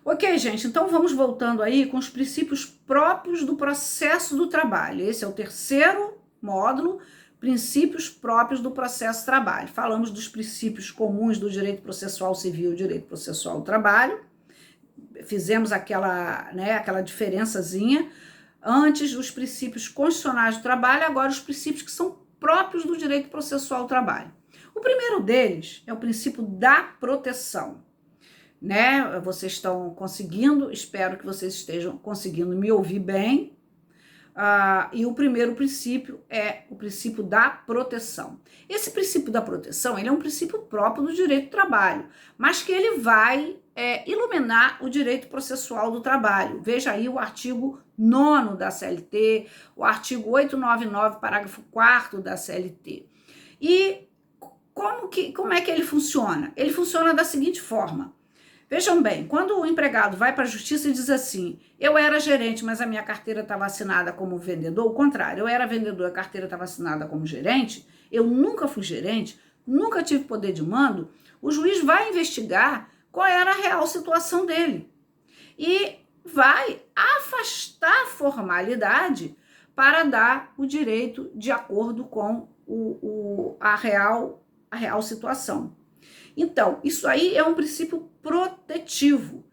Ok, gente, então vamos voltando aí com os princípios próprios do processo do trabalho. Esse é o terceiro módulo, princípios próprios do processo do trabalho. Falamos dos princípios comuns do direito processual civil e direito processual do trabalho. Fizemos aquela diferençazinha. Antes, os princípios constitucionais do trabalho, agora os princípios que são próprios do direito processual do trabalho. O primeiro deles é o princípio da proteção. Né? Vocês estão conseguindo, espero que vocês estejam conseguindo me ouvir bem. E o primeiro princípio é o princípio da proteção. Esse princípio da proteção, ele é um princípio próprio do direito do trabalho, mas que ele vai iluminar o direito processual do trabalho. Veja aí o artigo 9º da CLT, o artigo 899, parágrafo 4º da CLT. E como é que ele funciona? Ele funciona da seguinte forma. Vejam bem, quando o empregado vai para a justiça e diz assim, eu era gerente, mas a minha carteira estava assinada como vendedor, o contrário, eu era vendedor, a carteira estava assinada como gerente, eu nunca fui gerente, nunca tive poder de mando, o juiz vai investigar qual era a real situação dele e vai afastar a formalidade para dar o direito de acordo com a real situação. Então, isso aí é um princípio protetivo,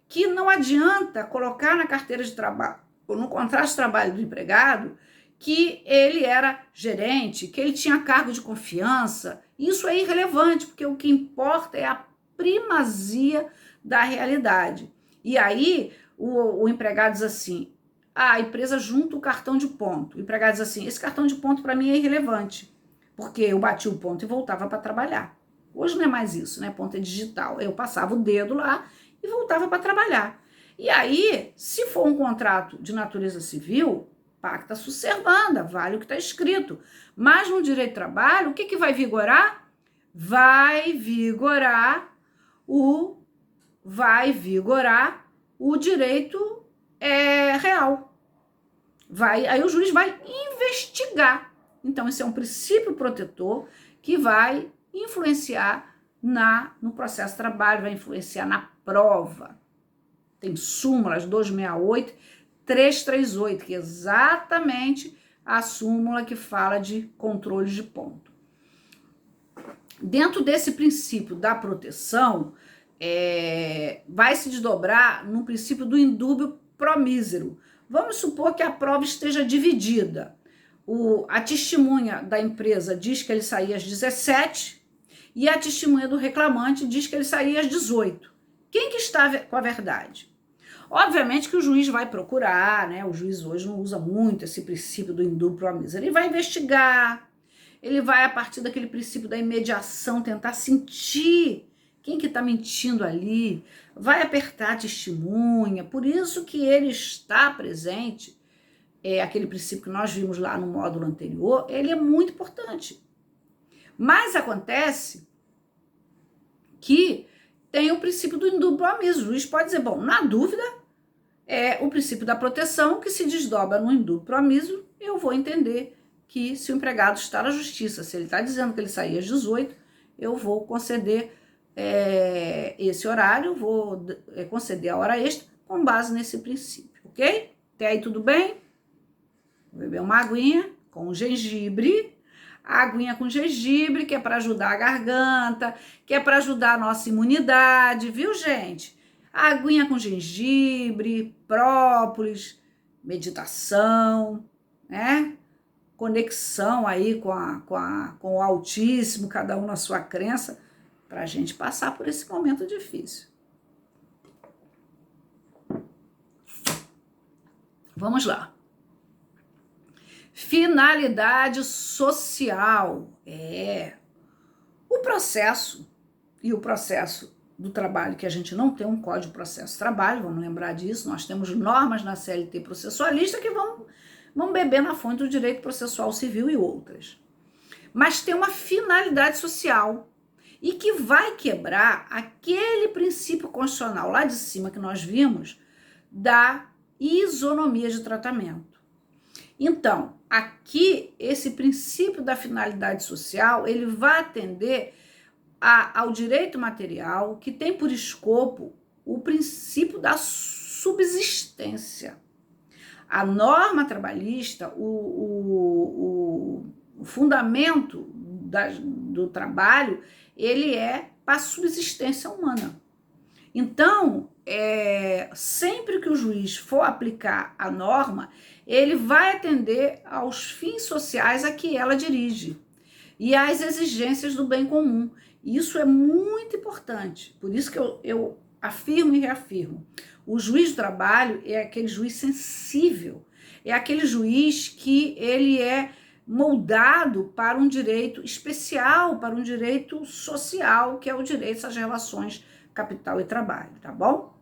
que não adianta colocar na carteira de trabalho, ou no contrato de trabalho do empregado, que ele era gerente, que ele tinha cargo de confiança. Isso é irrelevante, porque o que importa é a primazia da realidade. E aí, o empregado diz assim, a empresa junta o cartão de ponto. O empregado diz assim, esse cartão de ponto para mim é irrelevante, porque eu bati o ponto e voltava para trabalhar. Hoje não é mais isso, né? Ponto é digital. Eu passava o dedo lá e voltava para trabalhar. E aí, se for um contrato de natureza civil, pacta sunt servanda, vale o que está escrito. Mas no direito do trabalho, o que vai vigorar? Vai vigorar o direito real. Aí o juiz vai investigar. Então, esse é um princípio protetor que vai influenciar no processo de trabalho, vai influenciar na prova. Tem súmulas 268, 338, que é exatamente a súmula que fala de controle de ponto. Dentro desse princípio da proteção, vai se desdobrar no princípio do indúbio pro mísero. Vamos supor que a prova esteja dividida. A testemunha da empresa diz que ele saía às 17 e a testemunha do reclamante diz que ele saía às 18. Quem que está com a verdade? Obviamente que o juiz vai procurar, né? O juiz hoje não usa muito esse princípio do indúbio pro mísero. Ele vai investigar, ele vai, a partir daquele princípio da imediação, tentar sentir quem que está mentindo ali, vai apertar a testemunha. Por isso que ele está presente. Aquele princípio que nós vimos lá no módulo anterior, ele é muito importante. Mas acontece que tem o princípio do indúbio pro mísero. O juiz pode dizer, bom, na dúvida, é o princípio da proteção que se desdobra no indúbio pro mísero, eu vou entender que se o empregado está na justiça, se ele está dizendo que ele saía às 18, eu vou conceder esse horário, vou conceder a hora extra com base nesse princípio, ok? Até aí tudo bem? Vou beber uma aguinha com gengibre, a aguinha com gengibre, que é para ajudar a garganta, que é para ajudar a nossa imunidade, viu, gente? A aguinha com gengibre, própolis, meditação, né? Conexão aí com o Altíssimo, cada um na sua crença, para a gente passar por esse momento difícil. Vamos lá. Finalidade social. O processo do trabalho, que a gente não tem um código de processo de trabalho, vamos lembrar disso, nós temos normas na CLT processualista que vão beber na fonte do direito processual civil e outras. Mas tem uma finalidade social e que vai quebrar aquele princípio constitucional lá de cima que nós vimos da isonomia de tratamento. Então, aqui, esse princípio da finalidade social, ele vai atender ao direito material, que tem por escopo o princípio princípio da subsistência. A norma trabalhista, o fundamento do trabalho, ele é para a subsistência humana. Então, sempre que o juiz for aplicar a norma, ele vai atender aos fins sociais a que ela dirige e às exigências do bem comum. Isso é muito importante, por isso que eu afirmo e reafirmo. O juiz do trabalho é aquele juiz sensível, é aquele juiz que ele é moldado para um direito especial, para um direito social, que é o direito às relações capital e trabalho, tá bom?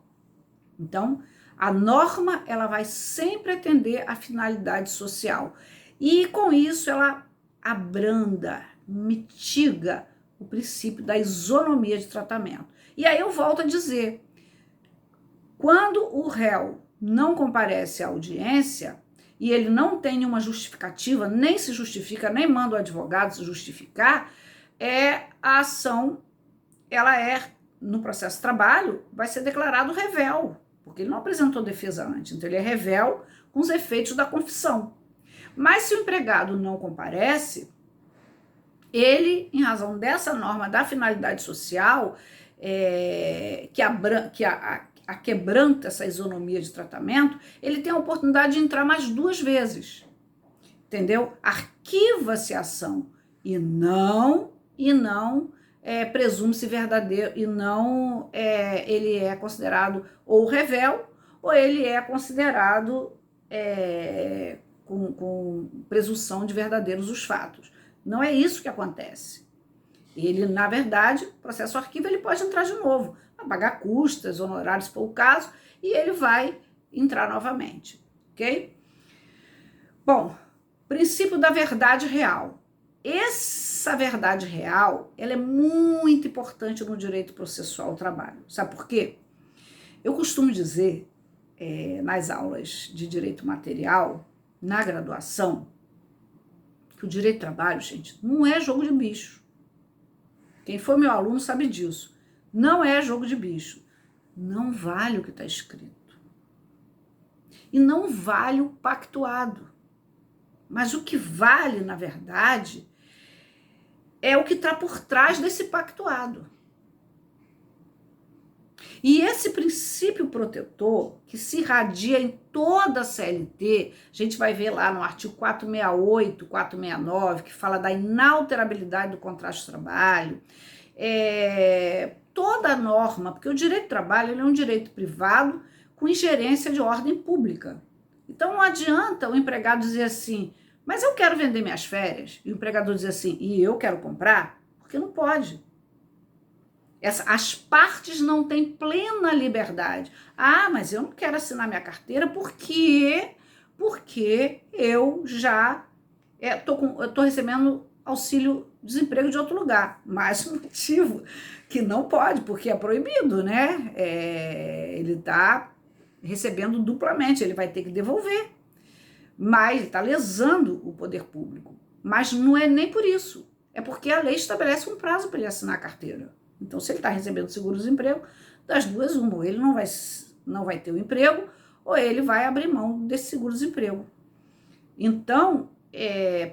Então, a norma, ela vai sempre atender à finalidade social. E, com isso, ela abranda, mitiga o princípio da isonomia de tratamento. E aí eu volto a dizer, quando o réu não comparece à audiência e ele não tem nenhuma justificativa, nem se justifica, nem manda o advogado se justificar, a ação, ela no processo de trabalho, vai ser declarado rével, porque ele não apresentou defesa antes, então ele é rével com os efeitos da confissão. Mas se o empregado não comparece, ele, em razão dessa norma da finalidade social, que quebranta essa isonomia de tratamento, ele tem a oportunidade de entrar mais 2 vezes, entendeu? Arquiva-se a ação e não presume-se verdadeiro, e não ele é considerado ou rével, ou ele é considerado com presunção de verdadeiros os fatos. Não é isso que acontece. Ele, na verdade, processo arquivo, ele pode entrar de novo, vai pagar custas, honorários, se for o caso, e ele vai entrar novamente, ok? Bom, princípio da verdade real. Essa verdade real, ela é muito importante no direito processual ao trabalho. Sabe por quê? Eu costumo dizer, nas aulas de direito material, na graduação, que o direito do trabalho, gente, não é jogo de bicho. Quem for meu aluno sabe disso. Não é jogo de bicho. Não vale o que está escrito. E não vale o pactuado. Mas o que vale, na verdade, é o que está por trás desse pactuado. E esse princípio protetor, que se irradia em toda a CLT, a gente vai ver lá no artigo 468, 469, que fala da inalterabilidade do contrato de trabalho, toda a norma, porque o direito do trabalho ele é um direito privado com ingerência de ordem pública. Então não adianta o empregado dizer assim, mas eu quero vender minhas férias, e o empregador dizer assim, e eu quero comprar, porque não pode. As partes não têm plena liberdade. Ah, mas eu não quero assinar minha carteira porque eu já estou recebendo auxílio-desemprego de outro lugar. Mais um motivo que não pode, porque é proibido, né? Ele está recebendo duplamente, ele vai ter que devolver. Mas ele está lesando o poder público. Mas não é nem por isso. É porque a lei estabelece um prazo para ele assinar a carteira. Então, se ele está recebendo seguro-desemprego, das duas, uma, ou ele não vai ter o emprego, ou ele vai abrir mão desse seguro-desemprego. Então,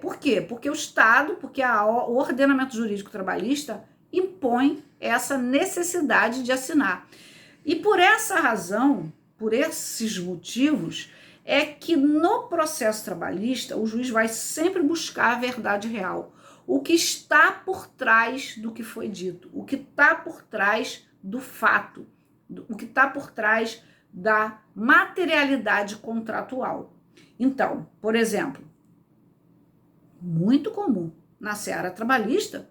por quê? Porque o Estado, o ordenamento jurídico trabalhista impõe essa necessidade de assinar. E por essa razão, por esses motivos, é que no processo trabalhista o juiz vai sempre buscar a verdade real. O que está por trás do que foi dito, o que está por trás do fato, o que está por trás da materialidade contratual. Então, por exemplo, muito comum na seara trabalhista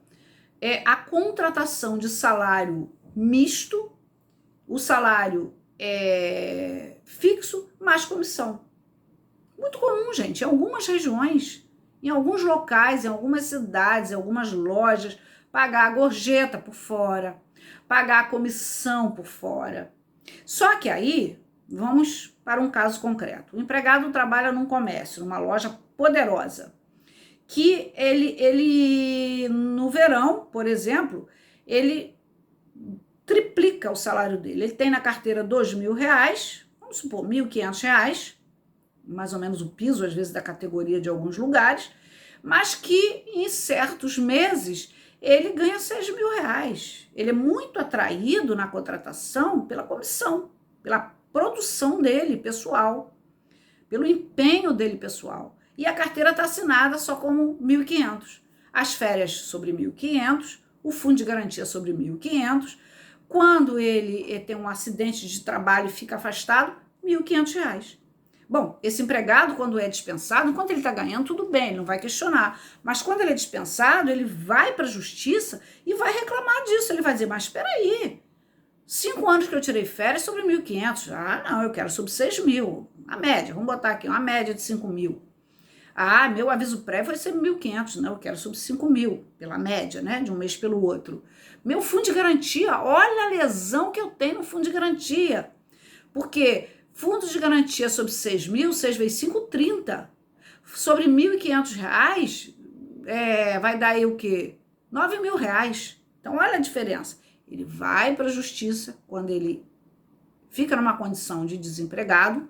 é a contratação de salário misto, o salário fixo mais comissão. Muito comum, gente, em algumas regiões, em alguns locais, em algumas cidades, em algumas lojas, pagar a gorjeta por fora, pagar a comissão por fora. Só que aí, vamos para um caso concreto. O empregado trabalha num comércio, numa loja poderosa, que ele no verão, por exemplo, ele triplica o salário dele. Ele tem na carteira R$ 2.000, vamos supor, R$ 1.500, mais ou menos o piso, às vezes, da categoria de alguns lugares, mas que em certos meses ele ganha R$ 6.000. Ele é muito atraído na contratação pela comissão, pela produção dele pessoal, pelo empenho dele pessoal. E a carteira está assinada só como 1.500. As férias sobre 1.500, o fundo de garantia sobre 1.500. Quando ele tem um acidente de trabalho e fica afastado, R$ 1.500. Bom, esse empregado, quando é dispensado, enquanto ele está ganhando, tudo bem, ele não vai questionar. Mas quando ele é dispensado, ele vai para a justiça e vai reclamar disso. Ele vai dizer, mas espera aí, 5 anos que eu tirei férias sobre 1.500. Ah, não, eu quero sobre 6.000. A média, vamos botar aqui, uma média de 5.000. Ah, meu aviso prévio foi ser 1.500, não, eu quero sobre 5.000, pela média, né, de um mês pelo outro. Meu fundo de garantia, olha a lesão que eu tenho no fundo de garantia. Porque fundo de garantia sobre 6.000, 6 vezes 5, 30. Sobre R$ 1.500, vai dar aí o quê? R$ 9.000. Então, olha a diferença. Ele vai para a justiça quando ele fica numa condição de desempregado,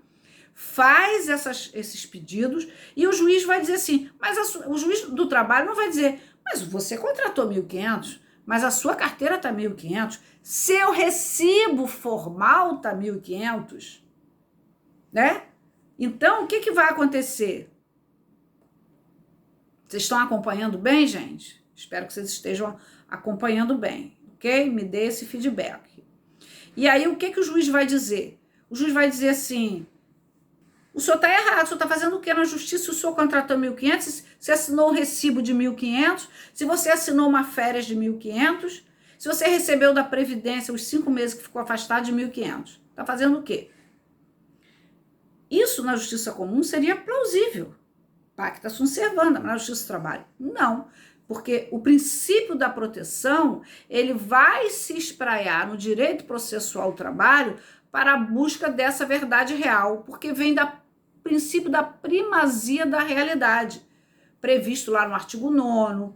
faz esses pedidos e o juiz vai dizer assim, mas o juiz do trabalho não vai dizer, mas você contratou 1.500, mas a sua carteira está 1.500, seu recibo formal está 1.500, né? Então, o que vai acontecer? Vocês estão acompanhando bem, gente? Espero que vocês estejam acompanhando bem, ok? Me dê esse feedback. E aí, o que o juiz vai dizer? O juiz vai dizer assim, o senhor está errado, o senhor está fazendo o que na justiça? Se o senhor contratou 1.500, se assinou um recibo de 1.500, se você assinou uma férias de 1.500, se você recebeu da Previdência os 5 meses que ficou afastado de 1.500, está fazendo o quê? Isso na justiça comum seria plausível. Pacta sunt servanda, mas na justiça do trabalho, não. Porque o princípio da proteção, ele vai se espraiar no direito processual do trabalho para a busca dessa verdade real, porque vem do princípio da primazia da realidade, previsto lá no artigo 9º,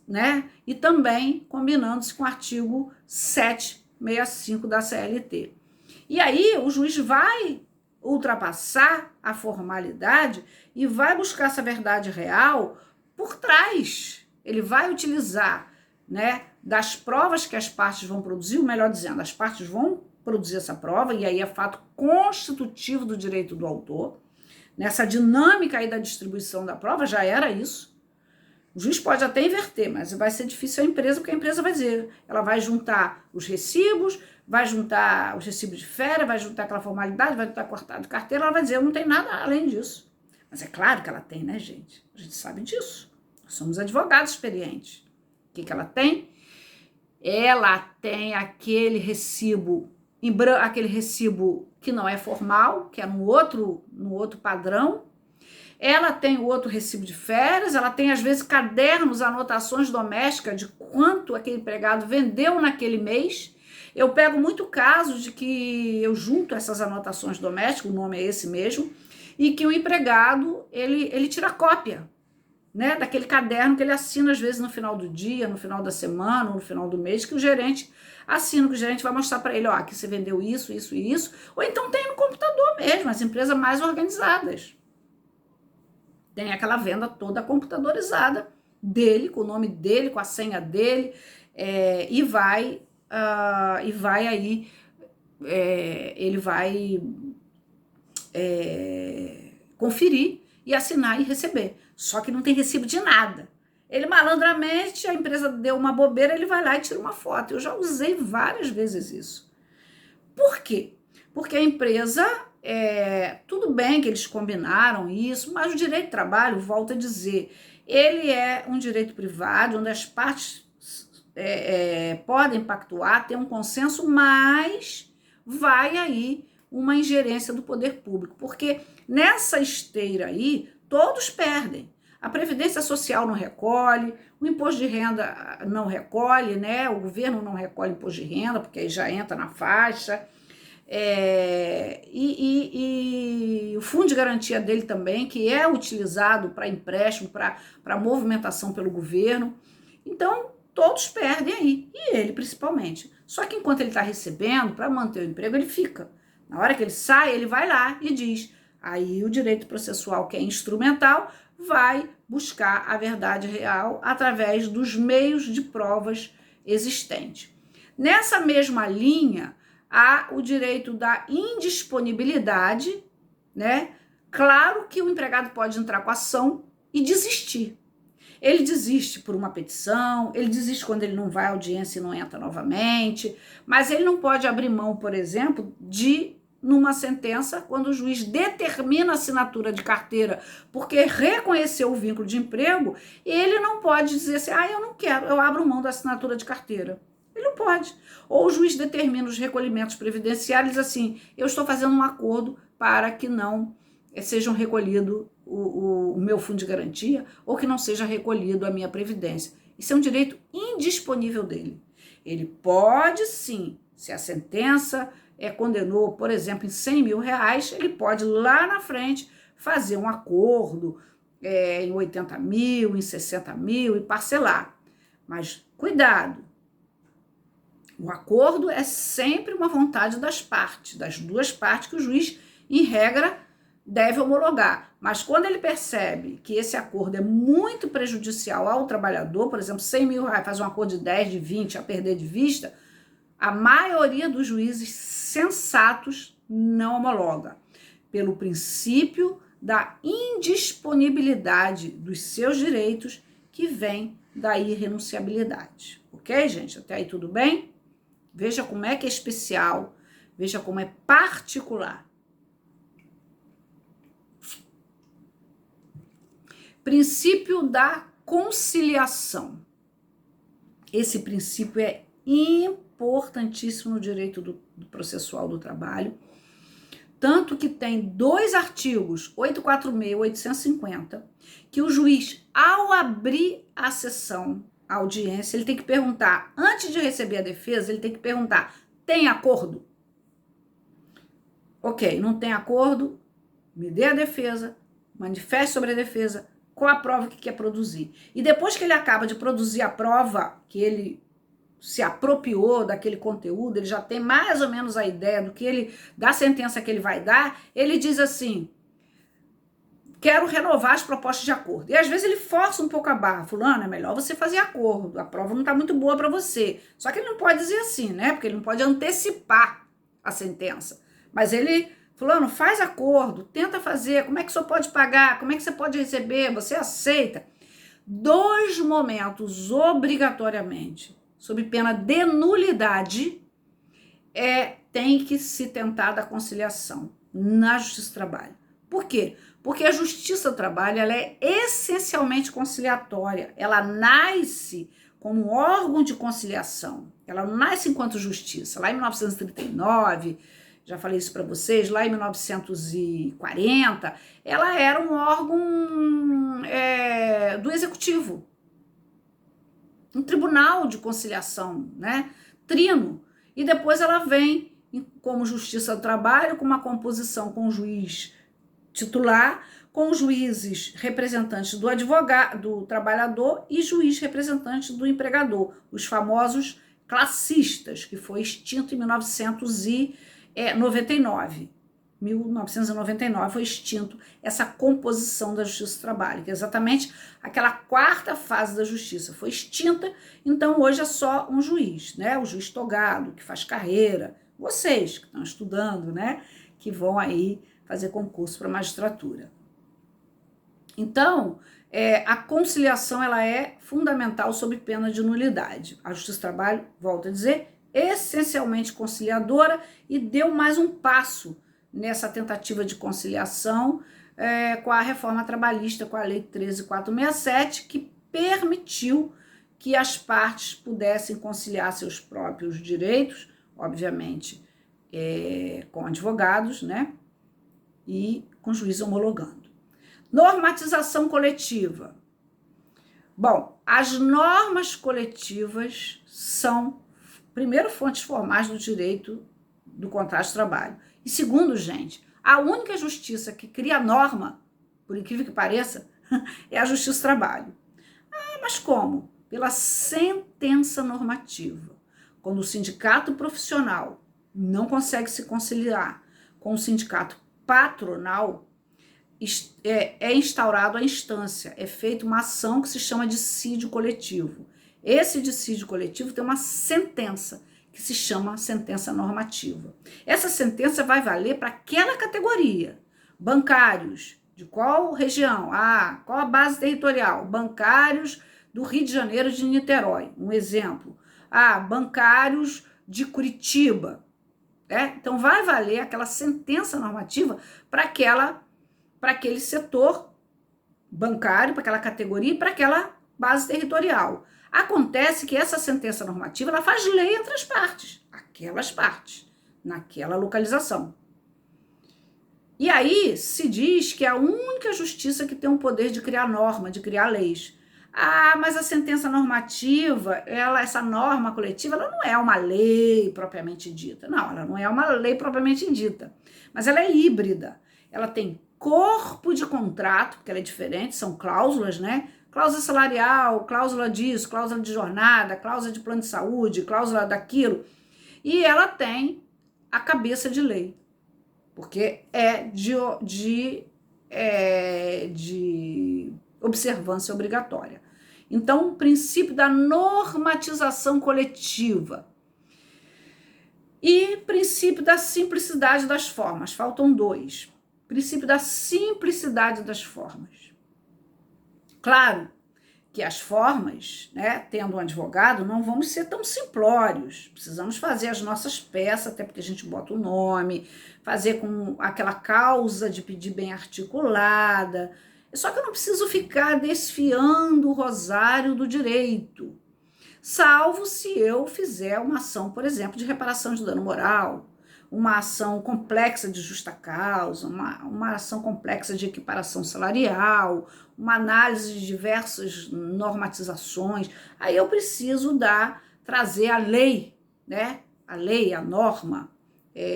né? E também combinando-se com o artigo 765 da CLT. E aí o juiz vai ultrapassar a formalidade e vai buscar essa verdade real por trás. Ele vai utilizar, né, das provas que as partes vão produzir, ou melhor dizendo, as partes vão produzir essa prova, e aí é fato constitutivo do direito do autor. Nessa dinâmica aí da distribuição da prova, já era isso. O juiz pode até inverter, mas vai ser difícil a empresa, porque a empresa vai dizer, ela vai juntar os recibos, vai juntar os recibos de férias, vai juntar aquela formalidade, vai juntar cortado de carteira, ela vai dizer, eu não tenho nada além disso. Mas é claro que ela tem, né, gente? A gente sabe disso. Nós somos advogados experientes. O que ela tem? Ela tem aquele recibo aquele recibo que não é formal, que é no outro padrão. Ela tem o outro recibo de férias, ela tem, às vezes, cadernos, anotações domésticas de quanto aquele empregado vendeu naquele mês. Eu pego muito caso de que eu junto essas anotações domésticas, o nome é esse mesmo, e que o empregado, ele tira cópia, né, daquele caderno que ele assina, às vezes, no final do dia, no final da semana, no final do mês, que o gerente assina, que o gerente vai mostrar para ele, ó, aqui você vendeu isso, isso e isso, ou então tem no computador mesmo, as empresas mais organizadas. Tem aquela venda toda computadorizada dele, com o nome dele, com a senha dele, e vai aí, ele vai conferir e assinar e receber. Só que não tem recibo de nada. Ele malandramente, a empresa deu uma bobeira, ele vai lá e tira uma foto. Eu já usei várias vezes isso. Por quê? Porque a empresa, tudo bem que eles combinaram isso, mas o direito do trabalho, volto a dizer, ele é um direito privado, onde as partes podem pactuar, ter um consenso, mas vai aí uma ingerência do poder público, porque nessa esteira aí, todos perdem. A Previdência Social não recolhe, o imposto de renda não recolhe, né? O governo não recolhe imposto de renda, porque aí já entra na faixa. E o fundo de garantia dele também, que é utilizado para empréstimo, para movimentação pelo governo. Então, todos perdem aí, e ele principalmente. Só que enquanto ele está recebendo, para manter o emprego, ele fica. Na hora que ele sai, ele vai lá e diz. Aí o direito processual, que é instrumental, vai buscar a verdade real através dos meios de provas existentes. Nessa mesma linha, há o direito da indisponibilidade, né? Claro que o empregado pode entrar com a ação e desistir. Ele desiste por uma petição, ele desiste quando ele não vai à audiência e não entra novamente, mas ele não pode abrir mão, por exemplo, de, numa sentença, quando o juiz determina a assinatura de carteira porque reconheceu o vínculo de emprego, ele não pode dizer assim, eu não quero, eu abro mão da assinatura de carteira. Ele não pode. Ou o juiz determina os recolhimentos previdenciários assim, eu estou fazendo um acordo para que não sejam recolhido o meu fundo de garantia ou que não seja recolhido a minha previdência. Isso é um direito indisponível dele. Ele pode sim, se a sentença condenou, por exemplo, em 100 mil reais, ele pode lá na frente fazer um acordo em 80 mil, em 60 mil e parcelar. Mas cuidado, o acordo é sempre uma vontade das partes, das duas partes que o juiz, em regra, deve homologar. Mas quando ele percebe que esse acordo é muito prejudicial ao trabalhador, por exemplo, 100 mil reais, faz um acordo de 10, de 20, a perder de vista, a maioria dos juízes sensatos não homologa, pelo princípio da indisponibilidade dos seus direitos que vem da irrenunciabilidade. Ok, gente? Até aí tudo bem? Veja como é que é especial, veja como é particular. Princípio da conciliação. Esse princípio é importantíssimo no direito do processual do trabalho, tanto que tem 2 artigos, 846 e 850, que o juiz, ao abrir a sessão, a audiência, ele tem que perguntar, antes de receber a defesa, ele tem que perguntar, tem acordo? Ok, não tem acordo, me dê a defesa, manifeste sobre a defesa, qual a prova que quer produzir. E depois que ele acaba de produzir a prova, que ele se apropriou daquele conteúdo, ele já tem mais ou menos a ideia da sentença que ele vai dar, ele diz assim, quero renovar as propostas de acordo. E às vezes ele força um pouco a barra, fulano, é melhor você fazer acordo, a prova não está muito boa para você. Só que ele não pode dizer assim, né? Porque ele não pode antecipar a sentença. Mas ele, fulano, faz acordo, tenta fazer, como é que o senhor pode pagar, como é que você pode receber, você aceita? 2 momentos, obrigatoriamente, sob pena de nulidade, tem que se tentar da conciliação na Justiça do Trabalho. Por quê? Porque a Justiça do Trabalho ela é essencialmente conciliatória. Ela nasce como um órgão de conciliação. Ela não nasce enquanto justiça. Lá em 1939, já falei isso para vocês, lá em 1940, ela era um órgão do executivo. Um tribunal de conciliação, né? Trino. E depois ela vem como Justiça do Trabalho, com uma composição com o juiz titular, com juízes representantes do advogado, do trabalhador e juiz representante do empregador, os famosos classistas, que foi extinto em 1999. 1999 foi extinto essa composição da Justiça do Trabalho, que é exatamente aquela 4ª fase da Justiça. Foi extinta, então hoje é só um juiz, né? O juiz togado, que faz carreira, vocês que estão estudando, né? Que vão aí fazer concurso para magistratura. Então, a conciliação ela é fundamental sob pena de nulidade. A Justiça do Trabalho, volto a dizer, essencialmente conciliadora e deu mais um passo nessa tentativa de conciliação com a reforma trabalhista, com a Lei 13.467, que permitiu que as partes pudessem conciliar seus próprios direitos, obviamente com advogados, né? E com juiz homologando. Normatização coletiva. Bom, as normas coletivas são, primeiro, fontes formais do direito do contrato de trabalho. E segundo, gente, a única justiça que cria norma, por incrível que pareça, é a Justiça do Trabalho. Mas como? Pela sentença normativa. quando o sindicato profissional não consegue se conciliar com o sindicato patronal, é instaurado a instância, é feita uma ação que se chama dissídio coletivo. Esse dissídio coletivo tem uma sentença, que se chama sentença normativa. Essa sentença vai valer para aquela categoria. Bancários, de qual região? Qual a base territorial? Bancários do Rio de Janeiro, de Niterói, um exemplo. Bancários de Curitiba. Então, vai valer aquela sentença normativa para aquele setor bancário, para aquela categoria e para aquela base territorial. Acontece que essa sentença normativa ela faz lei entre as partes, aquelas partes, naquela localização. E aí se diz que é a única justiça que tem o poder de criar norma, de criar leis. Mas a sentença normativa, essa norma coletiva, ela não é uma lei propriamente dita. Não, ela não é uma lei propriamente dita, mas ela é híbrida. Ela tem corpo de contrato, porque ela é diferente, são cláusulas, né? Cláusula salarial, cláusula disso, cláusula de jornada, cláusula de plano de saúde, cláusula daquilo. E ela tem a cabeça de lei, porque é de observância obrigatória. Então, o princípio da normatização coletiva e princípio da simplicidade das formas. Faltam dois. Princípio da simplicidade das formas. Claro que as formas, né, tendo um advogado, não vamos ser tão simplórios. Precisamos fazer as nossas peças, até porque a gente bota o nome, fazer com aquela causa de pedir bem articulada. Só que eu não preciso ficar desfiando o rosário do direito, salvo se eu fizer uma ação, por exemplo, de reparação de dano moral, uma ação complexa de justa causa, uma ação complexa de equiparação salarial, uma análise de diversas normatizações. Aí eu preciso trazer a lei, né? A lei, a norma,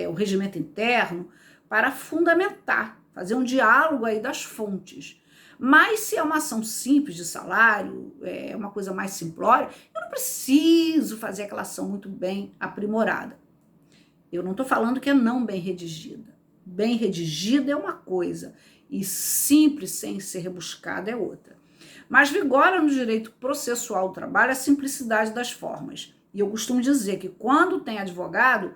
o regimento interno, para fundamentar, fazer um diálogo aí das fontes. Mas se é uma ação simples de salário, é uma coisa mais simplória, eu não preciso fazer aquela ação muito bem aprimorada. Eu não estou falando que é não bem redigida. Bem redigida é uma coisa e simples sem ser rebuscada é outra. Mas vigora no direito processual do trabalho a simplicidade das formas. E eu costumo dizer que quando tem advogado,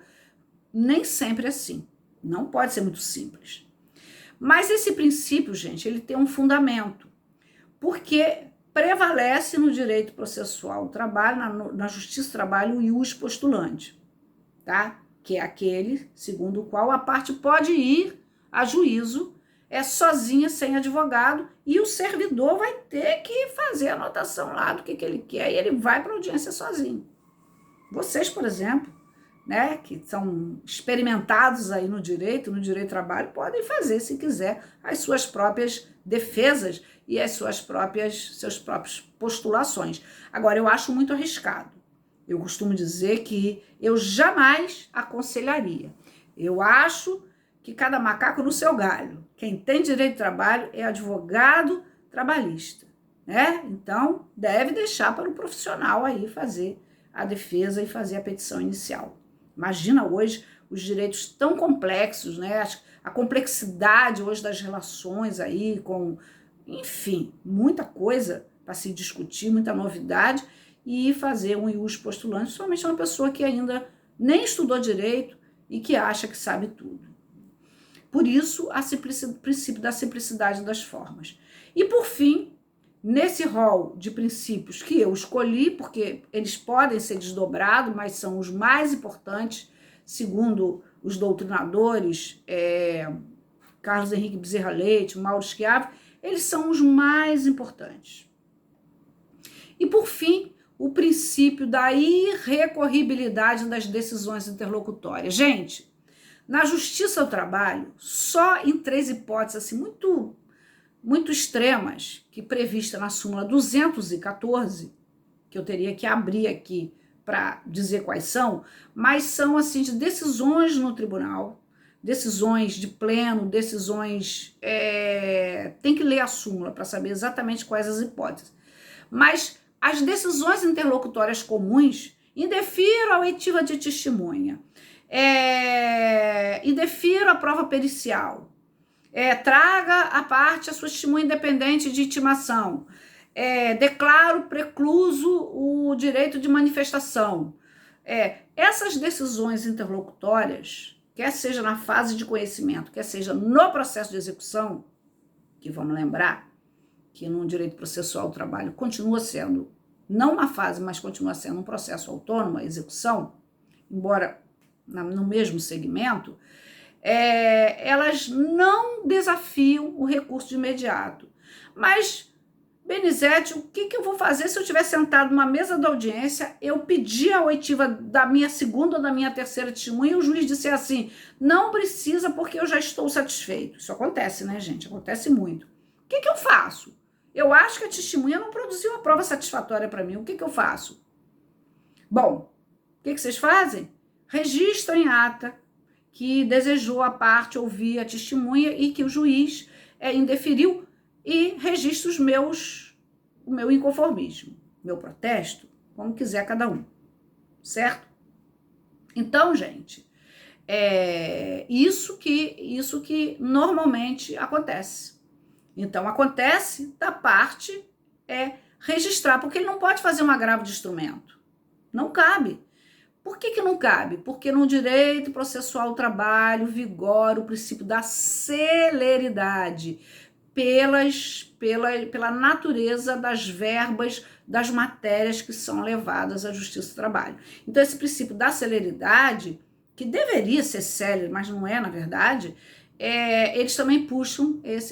nem sempre é assim. Não pode ser muito simples. Mas esse princípio, gente, ele tem um fundamento, porque prevalece no direito processual do trabalho, na justiça do trabalho, o ius postulante, tá? Que é aquele segundo o qual a parte pode ir a juízo sozinha, sem advogado, e o servidor vai ter que fazer a anotação lá do que ele quer, e ele vai para a audiência sozinho. Vocês, por exemplo, né, que são experimentados aí no direito do trabalho, podem fazer, se quiser, as suas próprias defesas e seus próprios postulações. Agora, eu acho muito arriscado. Eu costumo dizer que eu jamais aconselharia. Eu acho que cada macaco no seu galho. Quem tem direito de trabalho é advogado trabalhista, né? Então, deve deixar para o profissional aí fazer a defesa e fazer a petição inicial. Imagina hoje os direitos tão complexos, né? A complexidade hoje das relações aí enfim, muita coisa para se discutir, muita novidade, e fazer um ius postulante somente uma pessoa que ainda nem estudou direito e que acha que sabe tudo. Por isso, o princípio da simplicidade das formas. E, por fim, nesse rol de princípios que eu escolhi, porque eles podem ser desdobrados, mas são os mais importantes, segundo os doutrinadores Carlos Henrique Bezerra Leite, Mauro Schiavone, eles são os mais importantes. E, por fim, o princípio da irrecorribilidade das decisões interlocutórias. Gente, na justiça do trabalho, só em 3 hipóteses assim, muito extremas, que prevista na súmula 214, que eu teria que abrir aqui para dizer quais são, mas são assim de decisões no tribunal, decisões de pleno, decisões... tem que ler a súmula para saber exatamente quais as hipóteses. Mas as decisões interlocutórias comuns, Indefiro a oitiva de testemunha. Indefiro a prova pericial. Traga à parte a sua testemunha independente de intimação. Declaro precluso o direito de manifestação. Essas decisões interlocutórias, quer seja na fase de conhecimento, quer seja no processo de execução, que vamos lembrar que no direito processual do trabalho continua sendo, não uma fase, mas continua sendo um processo autônomo, a execução, embora no mesmo segmento, elas não desafiam o recurso de imediato. Mas, Benizete, o que eu vou fazer se eu estiver sentado numa mesa da audiência, eu pedir a oitiva da minha segunda ou da minha terceira testemunha e o juiz disser assim, não precisa porque eu já estou satisfeito. Isso acontece, né, gente? Acontece muito. O que eu faço? Eu acho que a testemunha não produziu uma prova satisfatória para mim. O que eu faço? Bom, o que vocês fazem? Registram em ata que desejou a parte ouvir a testemunha e que o juiz indeferiu e registra o meu inconformismo, meu protesto, como quiser cada um, certo? Então, gente, isso que normalmente acontece. Então, acontece da parte registrar, porque ele não pode fazer um agravo de instrumento. Não cabe. Por que não cabe? Porque no direito processual do trabalho vigora o princípio da celeridade pela natureza das verbas das matérias que são levadas à Justiça do Trabalho. Então, esse princípio da celeridade, que deveria ser célere, mas não é, na verdade, eles também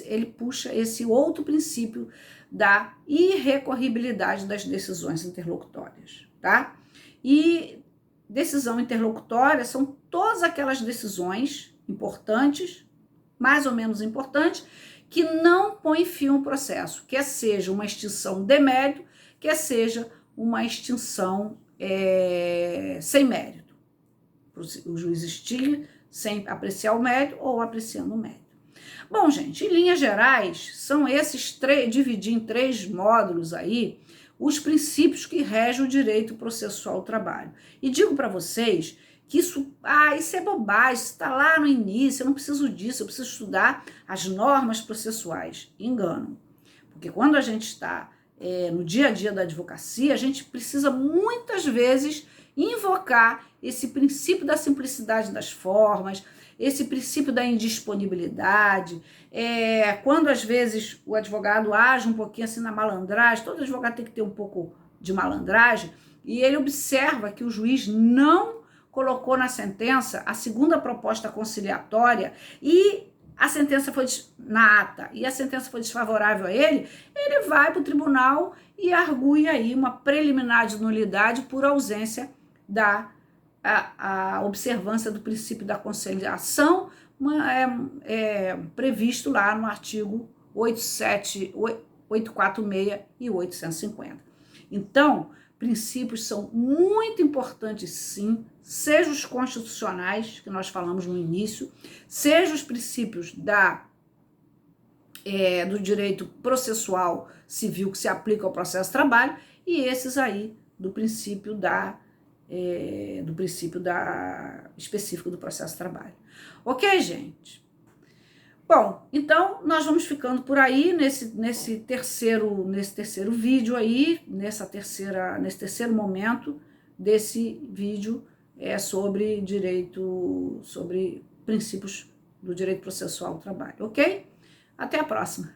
ele puxa esse outro princípio da irrecorribilidade das decisões interlocutórias, tá? E decisão interlocutória são todas aquelas decisões importantes, mais ou menos importantes, que não põem fim ao processo, quer seja uma extinção de mérito, quer seja uma extinção sem mérito. O juiz extingue sem apreciar o mérito ou apreciando o mérito. Bom, gente, em linhas gerais, são esses dividir em 3 módulos aí, os princípios que regem o direito processual do trabalho. E digo para vocês que isso é bobagem, isso está lá no início, eu não preciso disso, eu preciso estudar as normas processuais. Engano. Porque quando a gente está no dia a dia da advocacia, a gente precisa muitas vezes invocar esse princípio da simplicidade das formas, esse princípio da indisponibilidade, quando às vezes o advogado age um pouquinho assim na malandragem, todo advogado tem que ter um pouco de malandragem, e ele observa que o juiz não colocou na sentença a segunda proposta conciliatória e a sentença foi na ata e a sentença foi desfavorável a ele, ele vai para o tribunal e argui aí uma preliminar de nulidade por ausência da a observância do princípio da conciliação previsto lá no artigo 846 e 850. Então, princípios são muito importantes, sim, seja os constitucionais, que nós falamos no início, seja os princípios do direito processual civil que se aplica ao processo de trabalho, e esses aí do princípio específico do processo de trabalho. Ok, gente? Bom, então nós vamos ficando por aí nesse terceiro vídeo aí, nesse terceiro momento desse vídeo sobre princípios do direito processual do trabalho, ok? Até a próxima!